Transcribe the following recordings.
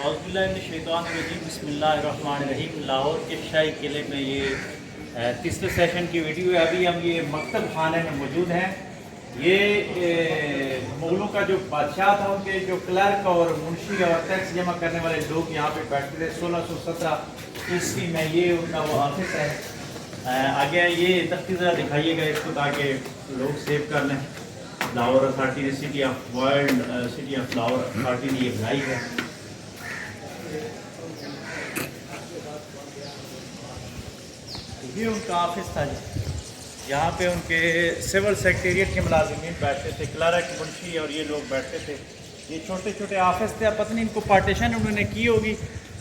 बिस्मिल्लाहिर्रहमानिर्रहीम। लाहौर के शाही किले में ये तीसरे सेशन की वीडियो है। अभी हम ये मकतब खाने में मौजूद हैं। ये मुगलों का जो बादशाह था, उनके जो क्लर्क और मुंशी और टैक्स जमा करने वाले लोग यहाँ पे बैठते थे 1617 ईस्वी में। ये उनका वो ऑफिस है। आगे ये तख्ती ज़रा दिखाइएगा इसको ताकि लोग सेव कर लें। लाहौर अथॉरिटी ने सिटी ऑफ लाहौर अथॉरिटी ने ये बनाई है। ये उनका ऑफिस था जी। यहाँ पे उनके सिविल सेक्रेटेरिएट के मुलाजिमीन बैठते थे, क्लर्क मुंशी और ये लोग बैठते थे। ये छोटे छोटे ऑफिस थे। अब पता नहीं इनको पार्टीशन उन्होंने की होगी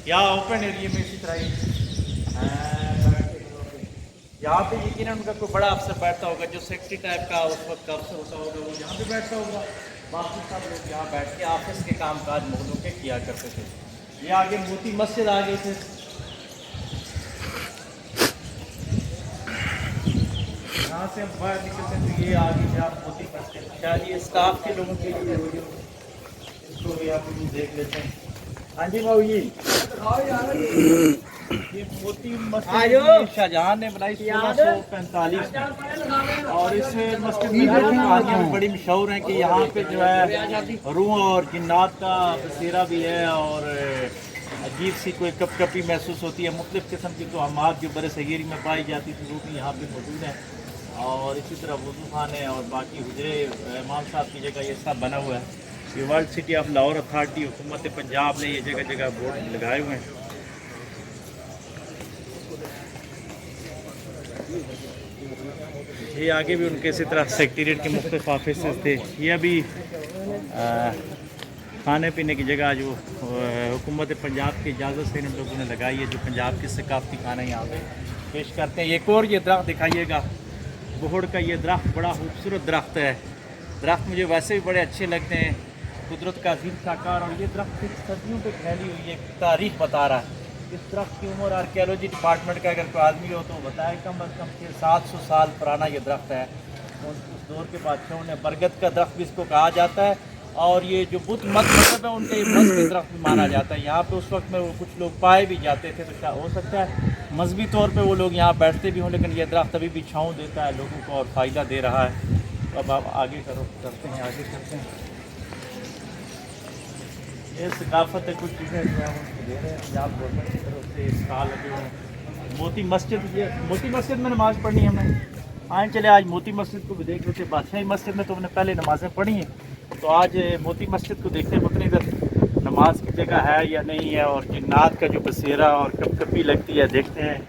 या ओपन एरिया में इसी तरह ही यहाँ पे यकीनन उनका कोई बड़ा अफसर बैठता होगा, जो सेक्रेटरी टाइप का उस वक्त का अफसर होता होगा, वो यहाँ पे बैठता होगा। बाकी सब लोग यहाँ बैठ के ऑफिस के काम काज मुगलों के किया करते थे। ये आगे मोती मस्जिद आ गए थे। यहाँ से हम बाहर निकलते हैं तो ये आगे से आप मोती मस्जिद, शायद ये स्टाफ के लोगों के लिए वीडियो, इसको भी आप देख लेते हैं। हाँ जी बाबू जी, ये मोती मस्जिद शाहजहां ने बनाई 1645 में। और इस मस्जिद में कहानियाँ बड़ी मशहूर हैं कि यहाँ पे जो है रूह और जिन्नात का बसेरा भी है और अजीब सी कोई कपकपी महसूस होती है। मुख्तलिफ़ किस्म की तोहमात जो बड़े सगीर में पाई जाती थी वो भी यहाँ पे मौजूद हैं। और इसी तरह वज़ू खाने और बाकी हुजरे इमाम साहब की जगह ये सब बना हुआ है। ये world city of Lahore authority हुकूमत पंजाब ने ये जगह जगह बोर्ड लगाए हुए हैं। ये आगे भी उनके इसी तरह सेक्रेटेरिएट के मुख्तलिफ ऑफिस थे। ये अभी खाने पीने की जगह जो हुकूमत पंजाब की इजाज़त से इन लोगों ने लगाई है, जो पंजाब की सकाफती खाना यहाँ पे पेश करते हैं। एक और ये दरख्त दिखाइएगा, बोहड़ का ये दरख्त बड़ा खूबसूरत दरख्त है। दरख्त मुझे वैसे भी बड़े अच्छे लगते हैं, कुदरत का अजीम साकार। और ये दरख्त सदियों पे फैली हुई है, तारीख बता रहा है। इस दरख्त की उम्र आर्कियोलॉजी डिपार्टमेंट का अगर कोई आदमी हो तो बताए, कम अज़ कम 700 साल पुराना ये दरख्त है। उस दौर के बादशाहों ने बरगद का दरख्त भी इसको कहा जाता है। और ये जो बुत मत मतलब है उनका ये मजहबी दरख्त भी माना जाता है। यहाँ पे उस वक्त में वो कुछ लोग पाए भी जाते थे, तो क्या हो सकता है मजहबी तौर पे वो लोग यहाँ बैठते भी हों, लेकिन ये दरख्त अभी भी छाँव देता है लोगों को और फ़ायदा दे रहा है। तो अब आप आगे करते हैं। ये सकाफत है, कुछ चीज़ें जो है उनको दे रहे हैं पंजाब गवर्नमेंट की तरफ से। स्टॉल लगे हुए हैं। मोती मस्जिद, ये मोती मस्जिद में नमाज़ पढ़नी है हमने। आए चले आज मोती मस्जिद को भी देख लेते। बादशाही मस्जिद में तो हमने पहले नमाज़ें पढ़ी हैं, तो आज मोती मस्जिद को देखते हैं पता नहीं इधर नमाज की जगह है या नहीं है। और जिन्नात का जो बसेरा और कपकपी लगती है, देखते हैं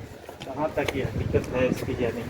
कहाँ तक ये हकीकत है इसकी या नहीं।